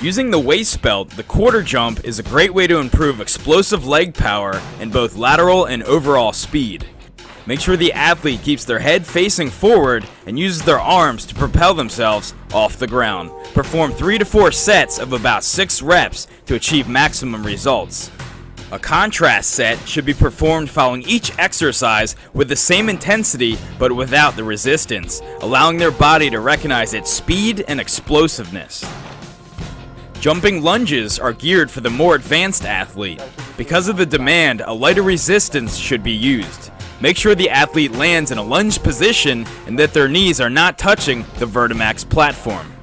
Using the waist belt, the quarter jump is a great way to improve explosive leg power and both lateral and overall speed. Make sure the athlete keeps their head facing forward and uses their arms to propel themselves off the ground. Perform 3 to 4 sets of about 6 reps to achieve maximum results. A contrast set should be performed following each exercise with the same intensity but without the resistance, allowing their body to recognize its speed and explosiveness. Jumping lunges are geared for the more advanced athlete. Because of the demand, a lighter resistance should be used. Make sure the athlete lands in a lunge position and that their knees are not touching the Vertimax platform.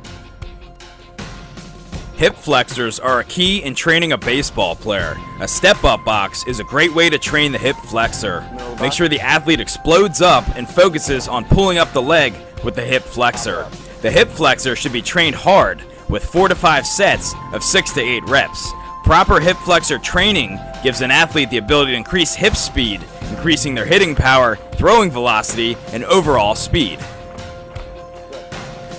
Hip flexors are a key in training a baseball player. A step-up box is a great way to train the hip flexor. Make sure the athlete explodes up and focuses on pulling up the leg with the hip flexor. The hip flexor should be trained hard with 4 to 5 sets of 6 to 8 reps. Proper hip flexor training gives an athlete the ability to increase hip speed, increasing their hitting power, throwing velocity, and overall speed.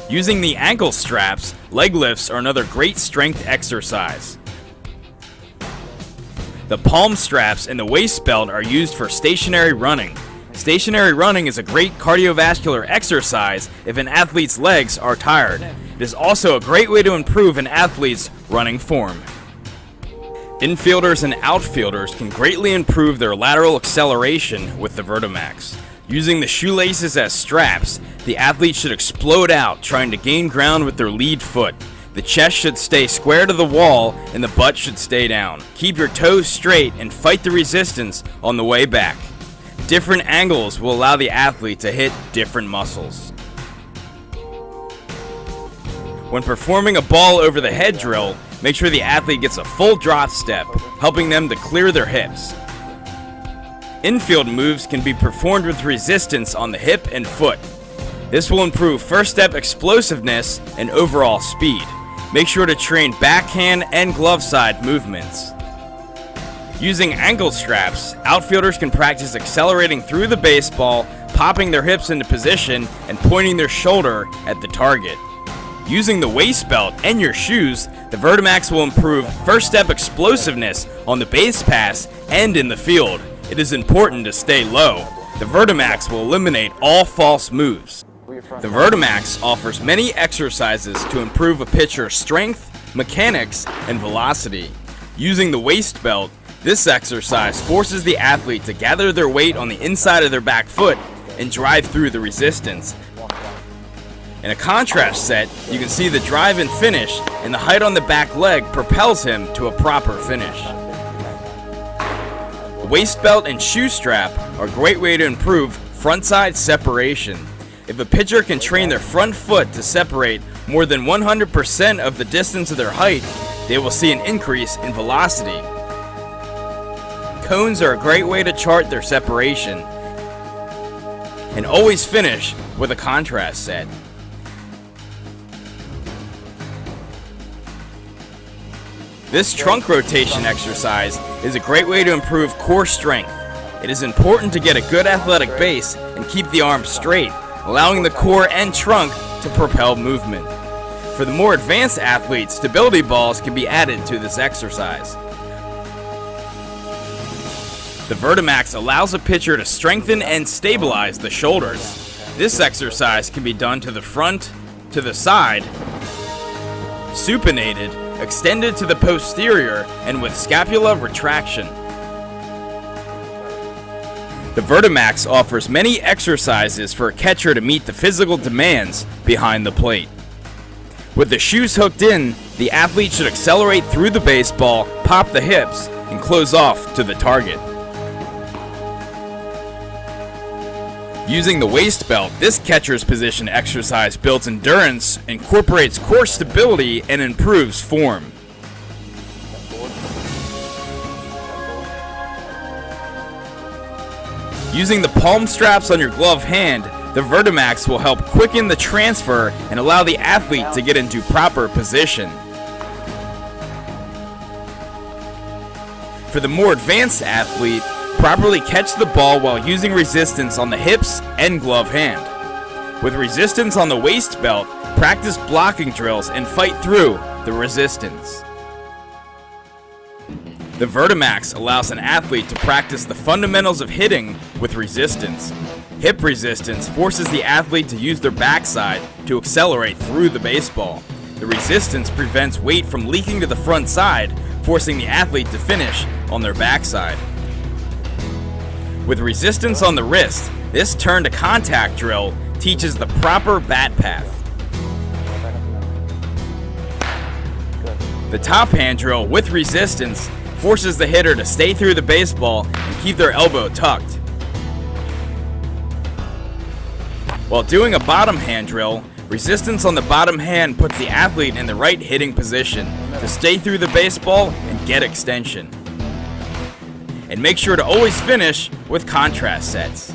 Using the ankle straps, leg lifts are another great strength exercise. The palm straps and the waist belt are used for stationary running. Stationary running is a great cardiovascular exercise if an athlete's legs are tired. It is also a great way to improve an athlete's running form. Infielders and outfielders can greatly improve their lateral acceleration with the Vertimax. Using the shoelaces as straps, the athlete should explode out trying to gain ground with their lead foot. The chest should stay square to the wall and the butt should stay down. Keep your toes straight and fight the resistance on the way back. Different angles will allow the athlete to hit different muscles. When performing a ball over the head drill, make sure the athlete gets a full drop step, helping them to clear their hips. Infield moves can be performed with resistance on the hip and foot. This will improve first step explosiveness and overall speed. Make sure to train backhand and glove side movements. Using ankle straps, outfielders can practice accelerating through the baseball, popping their hips into position, and pointing their shoulder at the target. Using the waist belt and your shoes, the Vertimax will improve first step explosiveness on the base pass and in the field. It is important to stay low. The Vertimax will eliminate all false moves. The Vertimax offers many exercises to improve a pitcher's strength, mechanics, and velocity. Using the waist belt, this exercise forces the athlete to gather their weight on the inside of their back foot and drive through the resistance. In a contrast set, you can see the drive and finish, and the height on the back leg propels him to a proper finish. The waist belt and shoe strap are a great way to improve front-side separation. If a pitcher can train their front foot to separate more than 100% of the distance of their height, they will see an increase in velocity. Cones are a great way to chart their separation. And always finish with a contrast set. This trunk rotation exercise is a great way to improve core strength. It is important to get a good athletic base and keep the arms straight, allowing the core and trunk to propel movement. For the more advanced athletes, stability balls can be added to this exercise. The Vertimax allows a pitcher to strengthen and stabilize the shoulders. This exercise can be done to the front, to the side, supinated, extended to the posterior, and with scapula retraction. The Vertimax offers many exercises for a catcher to meet the physical demands behind the plate. With the shoes hooked in, the athlete should accelerate through the baseball, pop the hips, and close off to the target. Using the waist belt, this catcher's position exercise builds endurance, incorporates core stability, and improves form. Using the palm straps on your glove hand, the Vertimax will help quicken the transfer and allow the athlete to get into proper position. For the more advanced athlete, properly catch the ball while using resistance on the hips and glove hand. With resistance on the waist belt, practice blocking drills and fight through the resistance. The Vertimax allows an athlete to practice the fundamentals of hitting with resistance. Hip resistance forces the athlete to use their backside to accelerate through the baseball. The resistance prevents weight from leaking to the front side, forcing the athlete to finish on their backside. With resistance on the wrist, this turn to contact drill teaches the proper bat path. The top hand drill with resistance forces the hitter to stay through the baseball and keep their elbow tucked. While doing a bottom hand drill, resistance on the bottom hand puts the athlete in the right hitting position to stay through the baseball and get extension. And make sure to always finish with contrast sets.